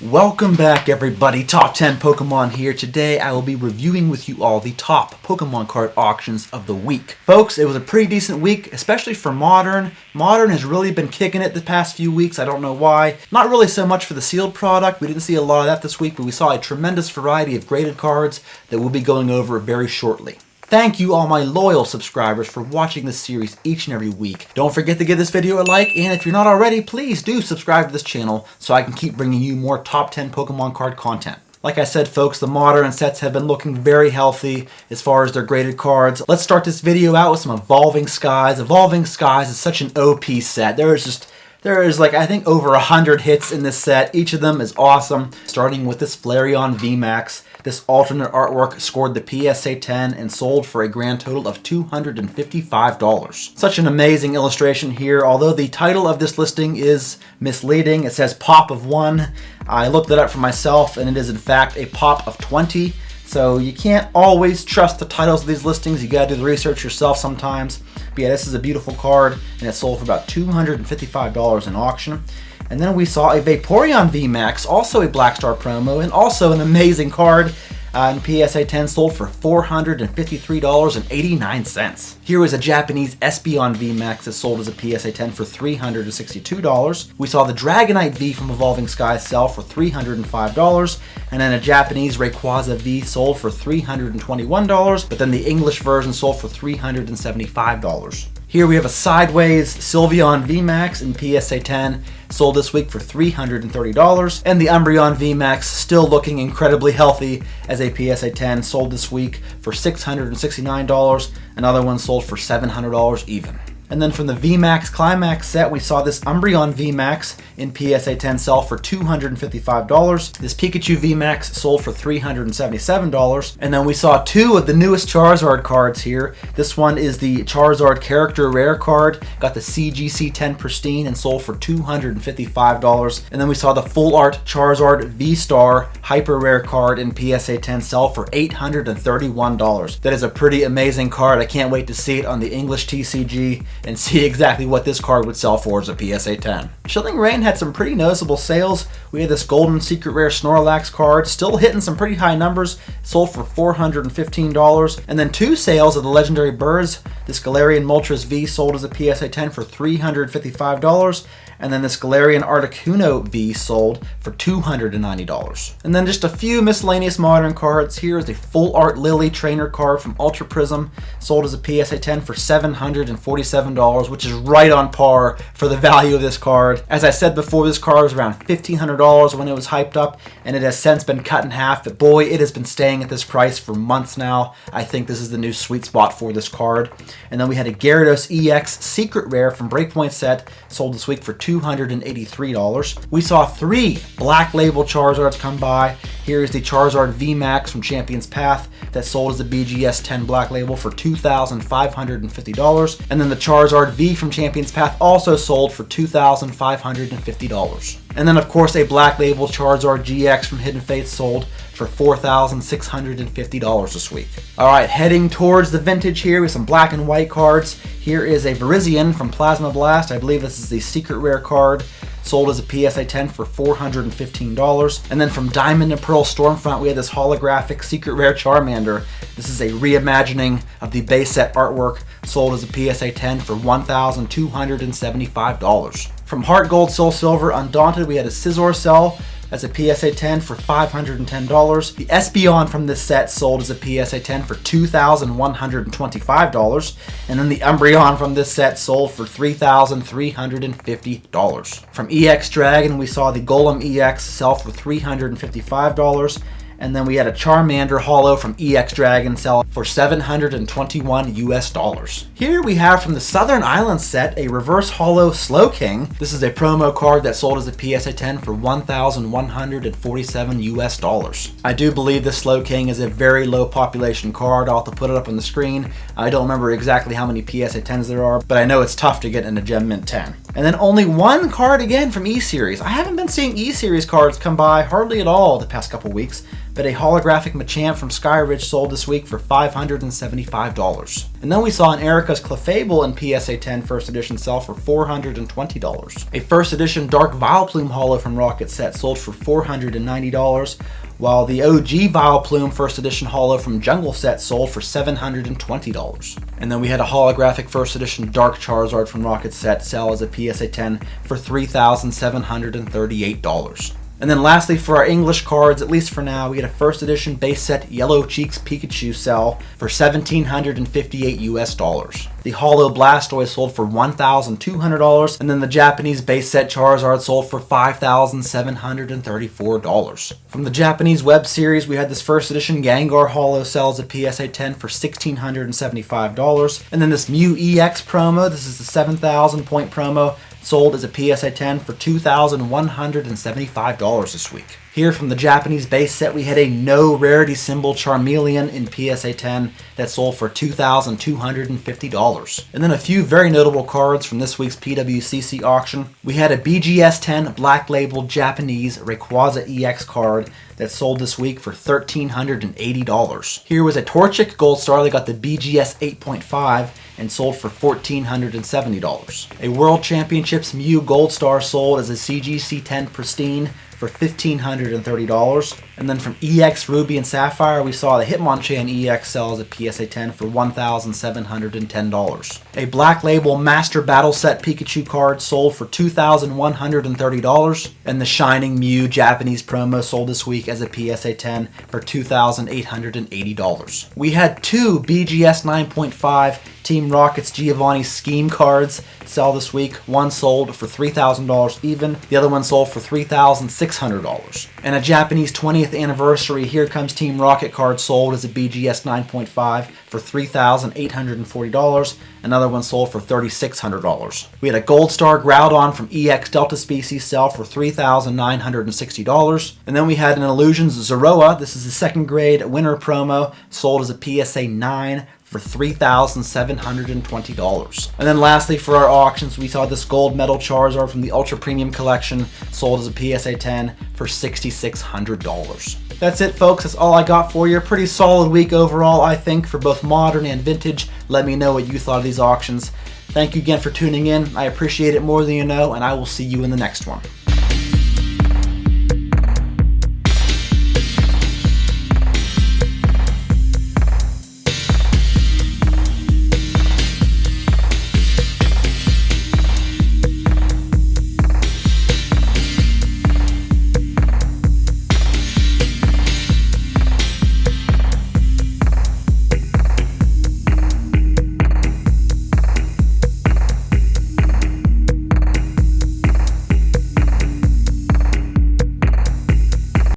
Welcome back everybody, Top 10 Pokemon here. Today I will be reviewing with you all the top Pokemon card auctions of the week. Folks, it was a pretty decent week, especially for Modern. Modern has really been kicking it the past few weeks, I don't know why. Not really so much for the sealed product, we didn't see a lot of that this week, but we saw a tremendous variety of graded cards that we'll be going over very shortly. Thank you all my loyal subscribers for watching this series each and every week. Don't forget to give this video a like, and if you're not already, please do subscribe to this channel so I can keep bringing you more top 10 Pokemon card content. Like I said folks, the Modern sets have been looking very healthy as far as their graded cards. Let's start this video out with some Evolving Skies. Evolving Skies is such an OP set. There is like, I think, over 100 hits in this set. Each of them is awesome. Starting with this Flareon VMAX. This alternate artwork scored the PSA 10 and sold for a grand total of $255. Such an amazing illustration here. Although the title of this listing is misleading, it says Pop of 1. I looked it up for myself and it is in fact a Pop of 20. So you can't always trust the titles of these listings. You gotta do the research yourself sometimes. But yeah, this is a beautiful card and it sold for about $255 in auction. And then we saw a Vaporeon VMAX, also a Black Star promo, and also an amazing card. And PSA 10 sold for $453.89. Here was a Japanese Espeon VMAX that sold as a PSA 10 for $362. We saw the Dragonite V from Evolving Skies sell for $305. And then a Japanese Rayquaza V sold for $321, but then the English version sold for $375. Here we have a Sideways Sylveon VMAX in PSA 10, sold this week for $330. And the Umbreon VMAX, still looking incredibly healthy as a PSA 10, sold this week for $669. Another one sold for $700 even. And then from the VMAX Climax set, we saw this Umbreon VMAX in PSA 10 sell for $255. This Pikachu VMAX sold for $377. And then we saw two of the newest Charizard cards here. This one is the Charizard Character Rare card. Got the CGC 10 Pristine and sold for $255. And then we saw the Full Art Charizard V-Star Hyper Rare card in PSA 10 sell for $831. That is a pretty amazing card. I can't wait to see it on the English TCG and see exactly what this card would sell for as a PSA 10. Chilling Reign had some pretty noticeable sales. We had this Golden Secret Rare Snorlax card, still hitting some pretty high numbers, sold for $415. And then two sales of the Legendary Birds. This Galarian Moltres V sold as a PSA 10 for $355. And then this Galarian Articuno V sold for $290. And then just a few miscellaneous Modern cards. Here is a Full Art Lily Trainer card from Ultra Prism, sold as a PSA 10 for $747, which is right on par for the value of this card. As I said before, this card was around $1,500 when it was hyped up, and it has since been cut in half, but boy, it has been staying at this price for months now. I think this is the new sweet spot for this card. And then we had a Gyarados EX Secret Rare from Breakpoint set, sold this week for $283. We saw three Black Label Charizards come by. Here is the Charizard VMAX from Champion's Path that sold as a BGS 10 Black Label for $2,550. And then the Charizard V from Champion's Path also sold for $2,550. And then of course a Black Label Charizard GX from Hidden Fates sold for $4,650 this week. Alright, heading towards the vintage here with some black and white cards. Here is a Virizion from Plasma Blast. I believe this is the Secret Rare card, sold as a PSA 10 for $415. And then from Diamond and Pearl Stormfront, we had this holographic Secret Rare Charmander. This is a reimagining of the base set artwork, sold as a PSA 10 for $1,275. From Heart Gold Soul Silver Undaunted, we had a Scizor Cell as a PSA 10 for $510. The Espeon from this set sold as a PSA 10 for $2,125. And then the Umbreon from this set sold for $3,350. From EX Dragon, we saw the Golem EX sell for $355. And then we had a Charmander Holo from EX Dragon sell for $721 US. Here we have from the Southern Islands set a Reverse Holo Slowking. This is a promo card that sold as a PSA 10 for $1,147 US. I do believe this Slowking is a very low population card. I'll have to put it up on the screen. I don't remember exactly how many PSA 10s there are, but I know it's tough to get in a Gem Mint 10. And then only one card again from E-Series. I haven't been seeing E-Series cards come by hardly at all the past couple weeks, but a holographic Machamp from Skyridge sold this week for $575. And then we saw an Erica's Clefable in PSA 10 First Edition sell for $420. A First Edition Dark Vileplume Holo from Rocket Set sold for $490, while the OG Vileplume First Edition Holo from Jungle Set sold for $720. And then we had a holographic First Edition Dark Charizard from Rocket Set sell as a PSA 10 for $3,738. And then lastly, for our English cards, at least for now, we get a First Edition base set Yellow Cheeks Pikachu sell for $1,758 US. The Holo Blastoise sold for $1,200, and then the Japanese base set Charizard sold for $5,734. From the Japanese web series, we had this First Edition Gengar Holo sell as a PSA 10 for $1,675, and then this Mew EX promo, this is the 7,000 point promo, sold as a PSA 10 for $2,175 this week. Here from the Japanese base set, we had a no rarity symbol Charmeleon in PSA 10 that sold for $2,250. And then a few very notable cards from this week's PWCC auction. We had a BGS 10 Black Label Japanese Rayquaza EX card that sold this week for $1,380. Here was a Torchic Gold Star that got the BGS 8.5 and sold for $1,470. A World Championships Mew Gold Star sold as a CGC 10 Pristine for $1,530. And then from EX Ruby and Sapphire, we saw the Hitmonchan EX sell as a PSA 10 for $1,710. A Black Label Master Battle Set Pikachu card sold for $2,130. And the Shining Mew Japanese promo sold this week as a PSA 10 for $2,880. We had two BGS 9.5 Team Rocket's Giovanni Scheme cards sell this week. One sold for $3,000 even, the other one sold for $3,600. And a Japanese 20th anniversary Here Comes Team Rocket card sold as a BGS 9.5 for $3,840. Another one sold for $3,600. We had a Gold Star Groudon from EX Delta Species sell for $3,960. And then we had an Illusions Zoroa. This is the second grade winter promo, sold as a PSA 9 for $3,720. And then lastly, for our auctions, we saw this gold medal Charizard from the Ultra Premium Collection sold as a PSA 10 for $6,600. That's it, folks. That's all I got for you. Pretty solid week overall, I think, for both modern and vintage. Let me know what you thought of these auctions. Thank you again for tuning in. I appreciate it more than you know, and I will see you in the next one.